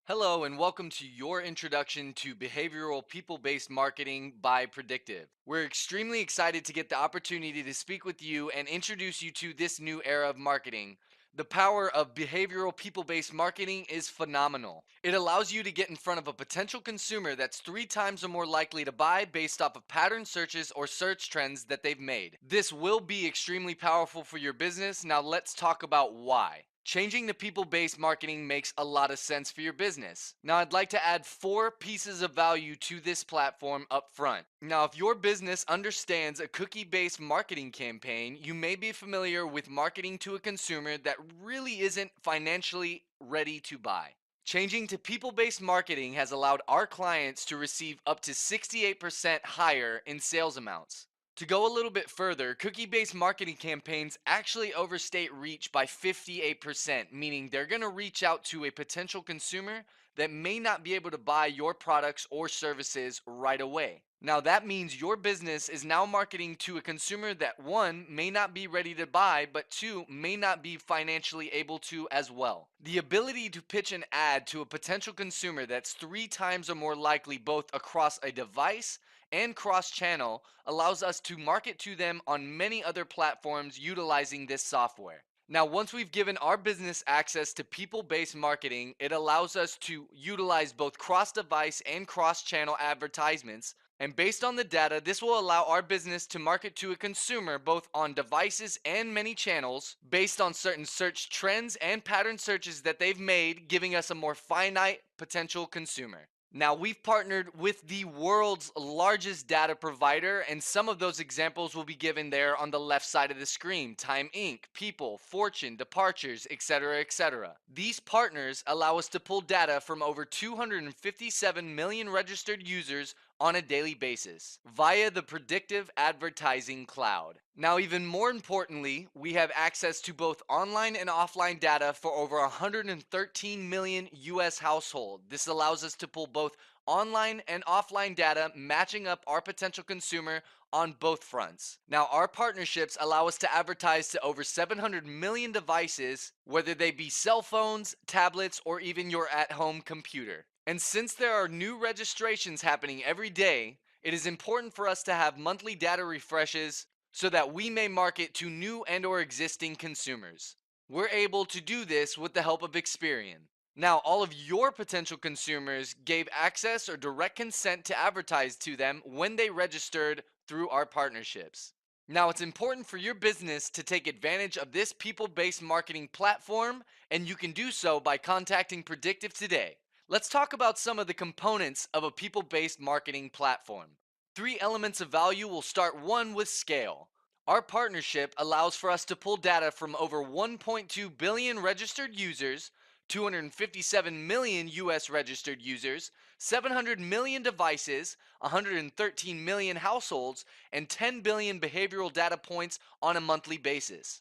Hello, and welcome to your introduction to behavioral people-based marketing by Predictive. We're extremely excited to get the opportunity to speak with you and introduce you to this new era of marketing. The power of behavioral people-based marketing is phenomenal. It allows you to get in front of a potential consumer that's 3 times or more likely to buy based off of pattern searches or search trends that they've made. This will be extremely powerful for your business. Now let's talk about why. Changing to people-based marketing makes a lot of sense for your business. Now, I'd like to add 4 pieces of value to this platform up front. Now, if your business understands a cookie-based marketing campaign, you may be familiar with marketing to a consumer that really isn't financially ready to buy. Changing to people-based marketing has allowed our clients to receive up to 68% higher in sales amounts. To go a little bit further, cookie-based marketing campaigns actually overstate reach by 58%, meaning they're going to reach out to a potential consumer that may not be able to buy your products or services right away. Now, that means your business is now marketing to a consumer that one, may not be ready to buy, but two, may not be financially able to as well. The ability to pitch an ad to a potential consumer that's 3 times or more likely both across a device and cross channel allows us to market to them on many other platforms utilizing this software. Now, once we've given our business access to people-based marketing, it allows us to utilize both cross-device and cross-channel advertisements. And based on the data, this will allow our business to market to a consumer both on devices and many channels based on certain search trends and pattern searches that they've made, giving us a more finite potential consumer. Now, we've partnered with the world's largest data provider, and some of those examples will be given there on the left side of the screen: Time Inc., People, Fortune, Departures, etc., etc. These partners allow us to pull data from over 257 million registered users on a daily basis via the Predictive Advertising Cloud. Now, even more importantly, we have access to both online and offline data for over 113 million US households. This allows us to pull both online and offline data, matching up our potential consumer on both fronts. Now, our partnerships allow us to advertise to over 700 million devices, whether they be cell phones, tablets, or even your at-home computer. And since there are new registrations happening every day, it is important for us to have monthly data refreshes so that we may market to new and or existing consumers. We're able to do this with the help of Experian. Now, all of your potential consumers gave access or direct consent to advertise to them when they registered through our partnerships. Now, it's important for your business to take advantage of this people-based marketing platform, and you can do so by contacting Predictive today. Let's talk about some of the components of a people-based marketing platform. 3 elements of value will start one with scale. Our partnership allows for us to pull data from over 1.2 billion registered users, 257 million US registered users, 700 million devices, 113 million households, and 10 billion behavioral data points on a monthly basis.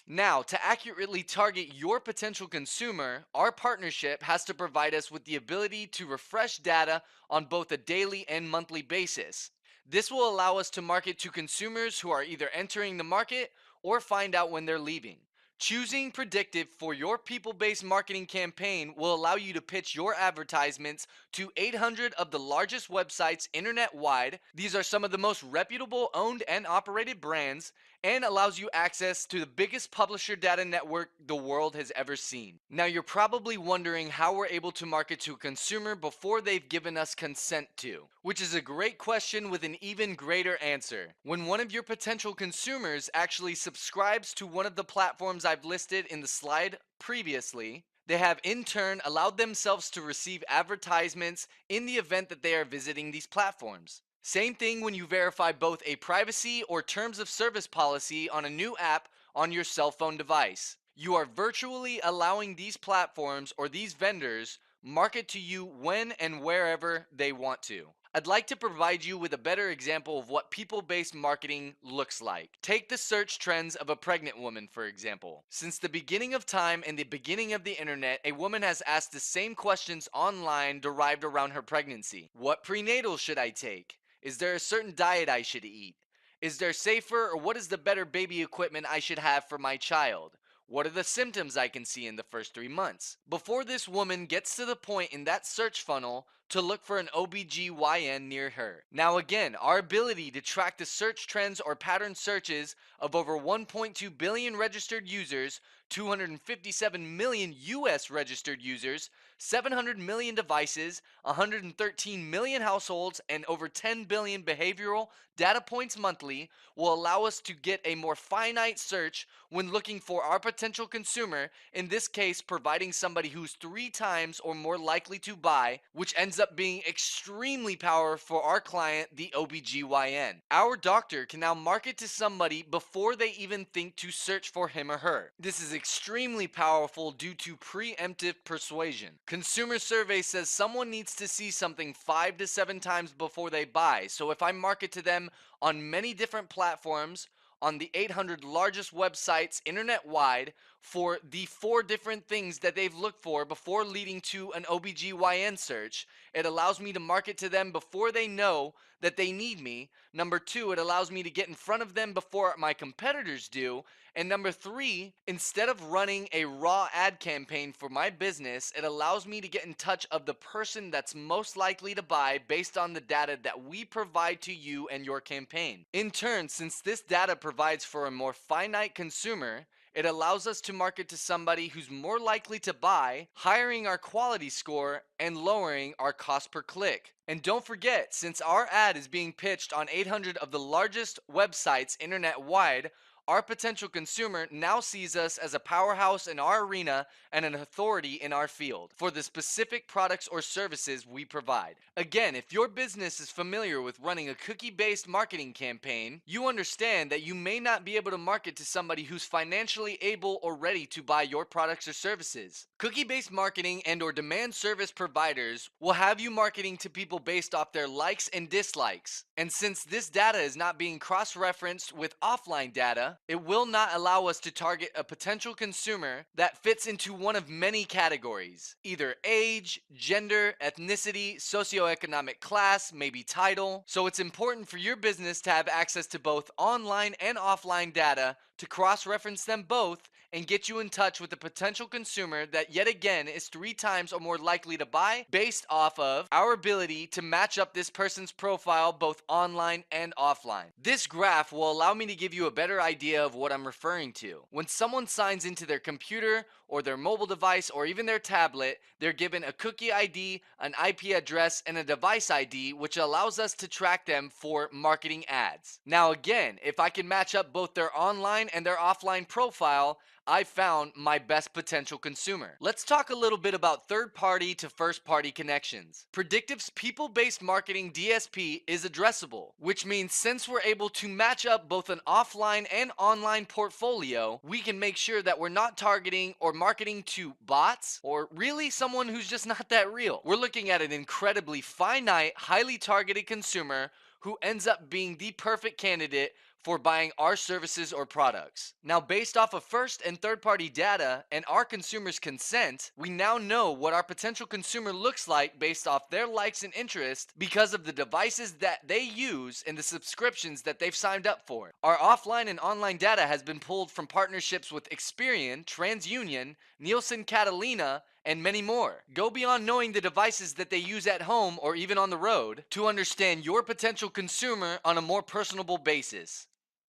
Now, to accurately target your potential consumer, our partnership has to provide us with the ability to refresh data on both a daily and monthly basis. This will allow us to market to consumers who are either entering the market or find out when they're leaving. Choosing Predictive for your people-based marketing campaign will allow you to pitch your advertisements to 800 of the largest websites internet-wide. These are some of the most reputable owned and operated brands, and allows you access to the biggest publisher data network the world has ever seen. Now, you're probably wondering how we're able to market to a consumer before they've given us consent to, which is a great question with an even greater answer. When one of your potential consumers actually subscribes to one of the platforms I've listed in the slide previously, they have in turn allowed themselves to receive advertisements in the event that they are visiting these platforms. Same thing when you verify both a privacy or terms of service policy on a new app on your cell phone device. You are virtually allowing these platforms or these vendors market to you when and wherever they want to. I'd like to provide you with a better example of what people-based marketing looks like. Take the search trends of a pregnant woman, for example. Since the beginning of time and the beginning of the internet, a woman has asked the same questions online derived around her pregnancy. What prenatal should I take? Is there a certain diet I should eat? Is there safer or what is the better baby equipment I should have for my child? What are the symptoms I can see in the first 3 months? Before this woman gets to the point in that search funnel to look for an OBGYN near her. Now again, our ability to track the search trends or pattern searches of over 1.2 billion registered users, 257 million US registered users, 700 million devices, 113 million households, and over 10 billion behavioral data points monthly will allow us to get a more finite search when looking for our potential consumer, in this case providing somebody who's 3 times or more likely to buy, which ends up being extremely powerful for our client, the OBGYN. Our doctor can now market to somebody before they even think to search for him or her. This is extremely powerful due to preemptive persuasion. Consumer survey says someone needs to see something 5 to 7 times before they buy. So if I market to them on many different platforms, on the 800 largest websites internet wide, for the 4 different things that they've looked for before leading to an OBGYN search, it allows me to market to them before they know that they need me. Number 2, it allows me to get in front of them before my competitors do. And number 3, instead of running a raw ad campaign for my business, it allows me to get in touch of the person that's most likely to buy based on the data that we provide to you and your campaign. In turn, since this data provides for a more finite consumer, it allows us to market to somebody who's more likely to buy, hiring our quality score, and lowering our cost per click. And don't forget, since our ad is being pitched on 800 of the largest websites internet wide, our potential consumer now sees us as a powerhouse in our arena and an authority in our field for the specific products or services we provide. Again, if your business is familiar with running a cookie-based marketing campaign, you understand that you may not be able to market to somebody who's financially able or ready to buy your products or services. Cookie-based marketing and or demand service providers will have you marketing to people based off their likes and dislikes. And since this data is not being cross-referenced with offline data, it will not allow us to target a potential consumer that fits into one of many categories, either age, gender, ethnicity, socioeconomic class, maybe title. So it's important for your business to have access to both online and offline data to cross-reference them both and get you in touch with a potential consumer that yet again is 3 times or more likely to buy based off of our ability to match up this person's profile both online and offline. This graph will allow me to give you a better idea of what I'm referring to. When someone signs into their computer or their mobile device or even their tablet, they're given a cookie ID, an IP address, and a device ID, which allows us to track them for marketing ads. Now again, if I can match up both their online and their offline profile, I found my best potential consumer. Let's talk a little bit about third-party to first-party connections. Predictive's people-based marketing DSP is addressable, which means since we're able to match up both an offline and online portfolio, we can make sure that we're not targeting or marketing to bots or really someone who's just not that real. We're looking at an incredibly finite, highly targeted consumer who ends up being the perfect candidate for buying our services or products. Now, based off of first and third party data and our consumers' consent, we now know what our potential consumer looks like based off their likes and interests because of the devices that they use and the subscriptions that they've signed up for. Our offline and online data has been pulled from partnerships with Experian, TransUnion, Nielsen Catalina, and many more. Go beyond knowing the devices that they use at home or even on the road to understand your potential consumer on a more personable basis.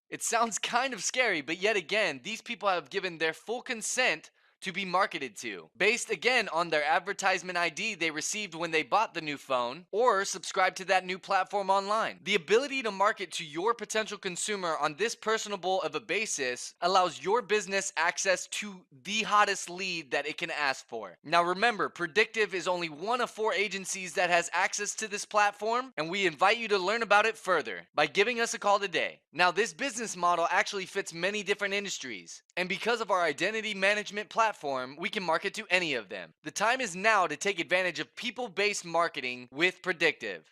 It sounds kind of scary, but yet again, these people have given their full consent to be marketed to, based again on their advertisement ID they received when they bought the new phone or subscribed to that new platform online. The ability to market to your potential consumer on this personable of a basis allows your business access to the hottest lead that it can ask for. Now remember, Predictive is only one of 4 agencies that has access to this platform, and we invite you to learn about it further by giving us a call today. Now this business model actually fits many different industries, and because of our identity management platform, we can market to any of them. The time is now to take advantage of people-based marketing with Predictive.